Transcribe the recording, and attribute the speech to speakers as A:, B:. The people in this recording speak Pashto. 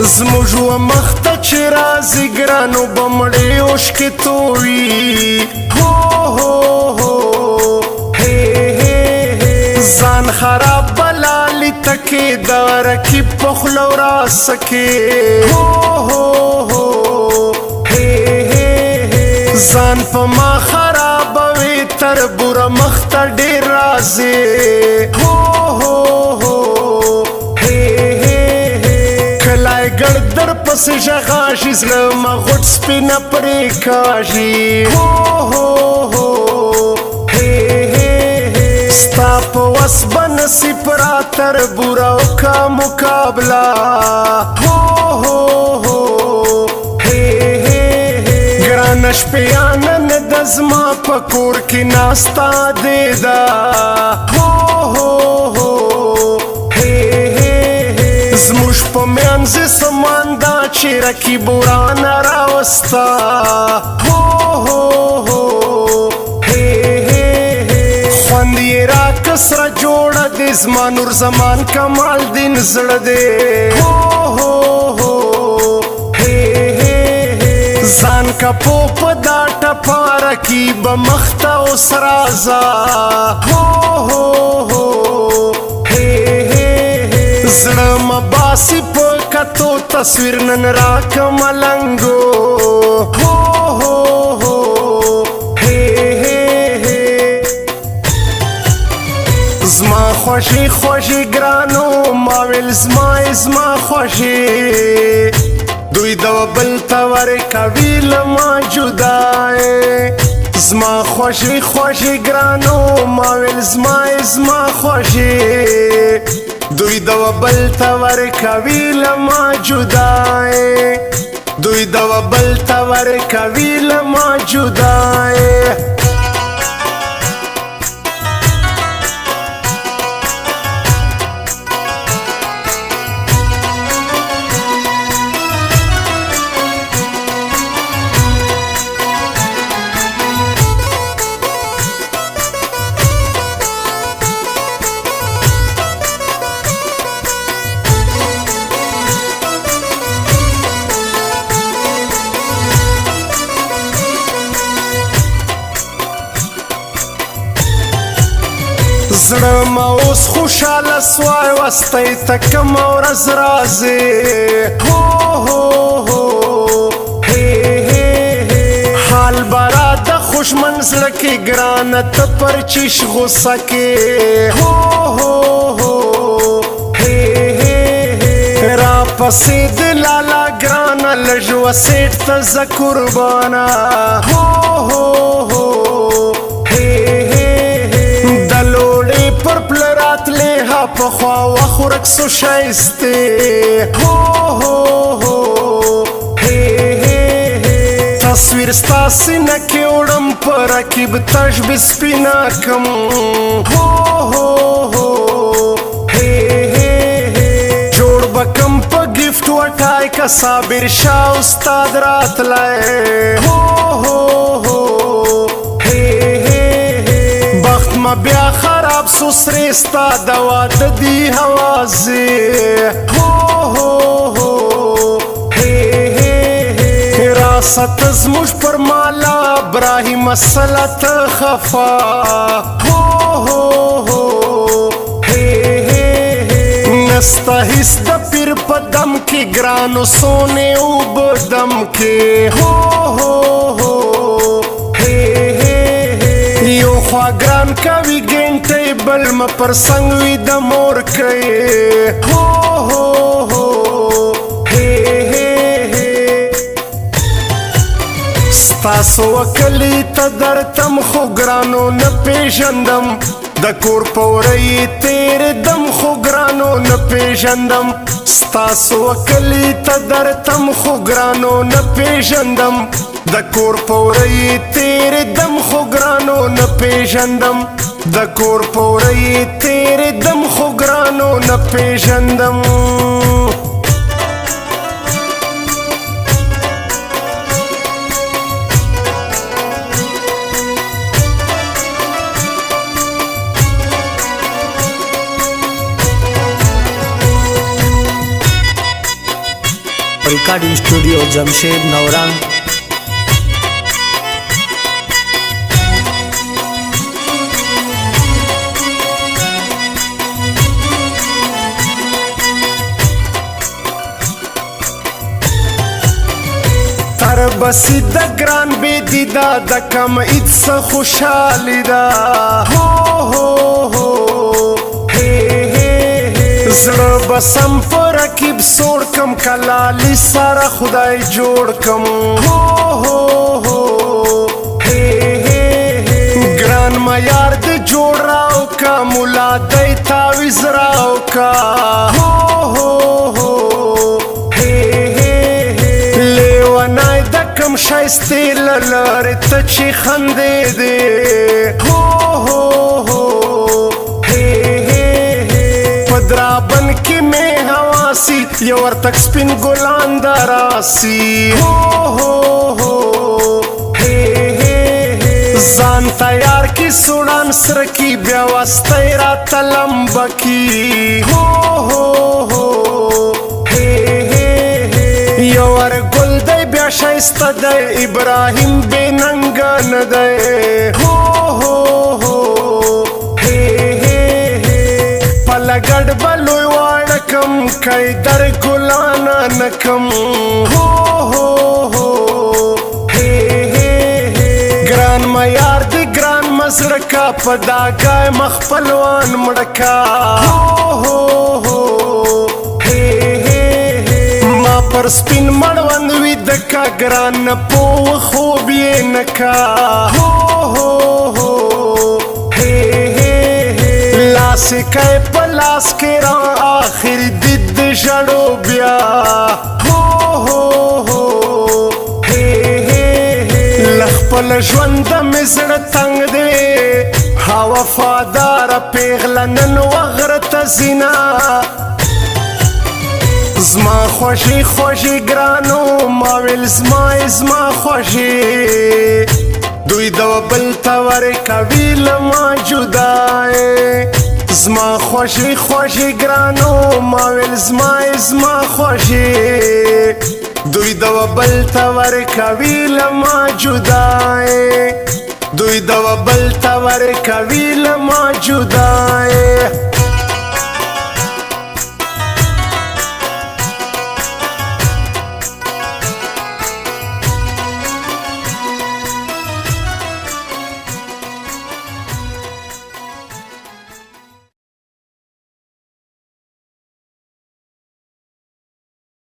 A: زموږ و مخته چې راځي ګرانو بمړې اوښکې تووي هو هو هو هی هی هی ځان خراب بلالي تکې د رکیب په خوله وراسکې هو هو هو هی هی هی ځان په ما خرابوي تر بوره مخته ډېر راځي هو هو هو ګړ در پسې ژغاشي زړه ما غوټ سپینه پرې کاږي هو هو هو هی هی هی ستا په وس به نصیب را تر بوره وکړه مقابله هو هو هو هی هی هی ګرانه شپیانه نه ده زما په کور کې ناسته دې ده هو هو هو زموږ په میانځې سمان دا چې رکیب ورانه راوسته هو هو هو هی هی هی خوند یې راکړه سره جوړه دی زما نور زمان کمال دین زړه دی هو هو هو هی هی هی ځان کپو په دا ټپه رکیب مخته اوس راځه هو هو هو زړه مباسي په کتو تصویر نن راکه ملنګو هو هو هو هی هی هی زما خوښي خوښي ګرانو ما ویل زما خوښي دوی د بل ته ورکوي له ما جدای زما خوښي خوښي ګرانو ما ویل زما خوښي دوی د بل ته ورکوي له ما جدای دوی د بل ته ورکوي له ما جدای زړه ما اوس خوشاله سوای وستی ته کومه ورځ راځې هو هو هو هی هی هی حال به راته خوشمن زړه کې ګرانه ته پر چیش غوسه کې هو هو هو هی هی هی راپسې د لالا ګرانه لږ وسیټ ته زه قربانه هو هو هو پر پلرات لیها پخوا وخورک سو شایسته هو هو هو هی هی هی تصویر ستاسې نه کې وړم په رکیب تشبې سپینه کم هو هو هو هی هی هی جوړ به کم په ګفټ وټای که صابر شاه استاد راتلی هو هو هو هی هی هی بخت ما بیا خراب سوسری ستا د واده دی حوازې هو هو هو هی هی هی راست زموږ پر مالا ابراهیم مسله ته خفا هو هو هو هی هی هی نسته هیڅ د پیر په دم کې ګرانو سونې اوبه دم کې هو هو هو یو خوا ګران کوي ګنټۍ بل م پر څنګ وي د مور کوي هو هو هو هی هی هی ستاسو وکلي ته درتم خو ګرانو نه پیژندم د کور په وری تېرې دم خو ګرانو نه پیژندم ستاسو وکلي ته درتم خو ګرانو نه پیژندم د کور په وری تېرې دم خو ګرانو نه پیژندم د کور په وری تېرې دم خو ګرانو نه پیژندم
B: recording studio Jamshed Naurang.
A: تر بسی د ګران بی دیدا د کم اید څه خوشحالی دا هو هو هو هی هی هی زړه بسم پر رکیب سوړ کم کلالی سره خدای جوړ کم هو هو هو هی هی هی ګران ما یار د جوړ راو کا مولا دای تاویز راو کا هو هو هو کم شایستی للاری تا چی خنده دی هو هو هو هی هی هی پدرابن کی میں حواسی یور تک سپین گلان دراسی هو هو هو هی هی هی زان تیار کی سوڑان سرکی بیا واسطی را تلمبکی هو هو هو هی هی هی یور گل دی بیا شایسته دی ابراهیم بی ننگا ندی هو هو هو هی هی هی پلگڑ بلوی وارکم کئی در گلانا نکم هو هو هو هی هی هی گران میار دی گران مزرکا پداگای مخپلوان مڑکا هو هو هو هی هی ما پر سپین مړوند وی دکا ګران پو خوب یې نکا هو هو هو هی هی هی لاس کای پلاس کې را اخر دد جړو بیا هو هو هو هی هی هی لخپل ژوند مزړه تنگ دی ها وفادار پیغلنن وغرت زینا زما خوشی خوشی گرانو ماویل زما خوشی دوی دو بل تور کویل ما جدائے زما خوشی خوشی گرانو ماویل زما خوشی دوی دو بل تور کویل ما جدائے دوی دو بل تور کویل ما جدائے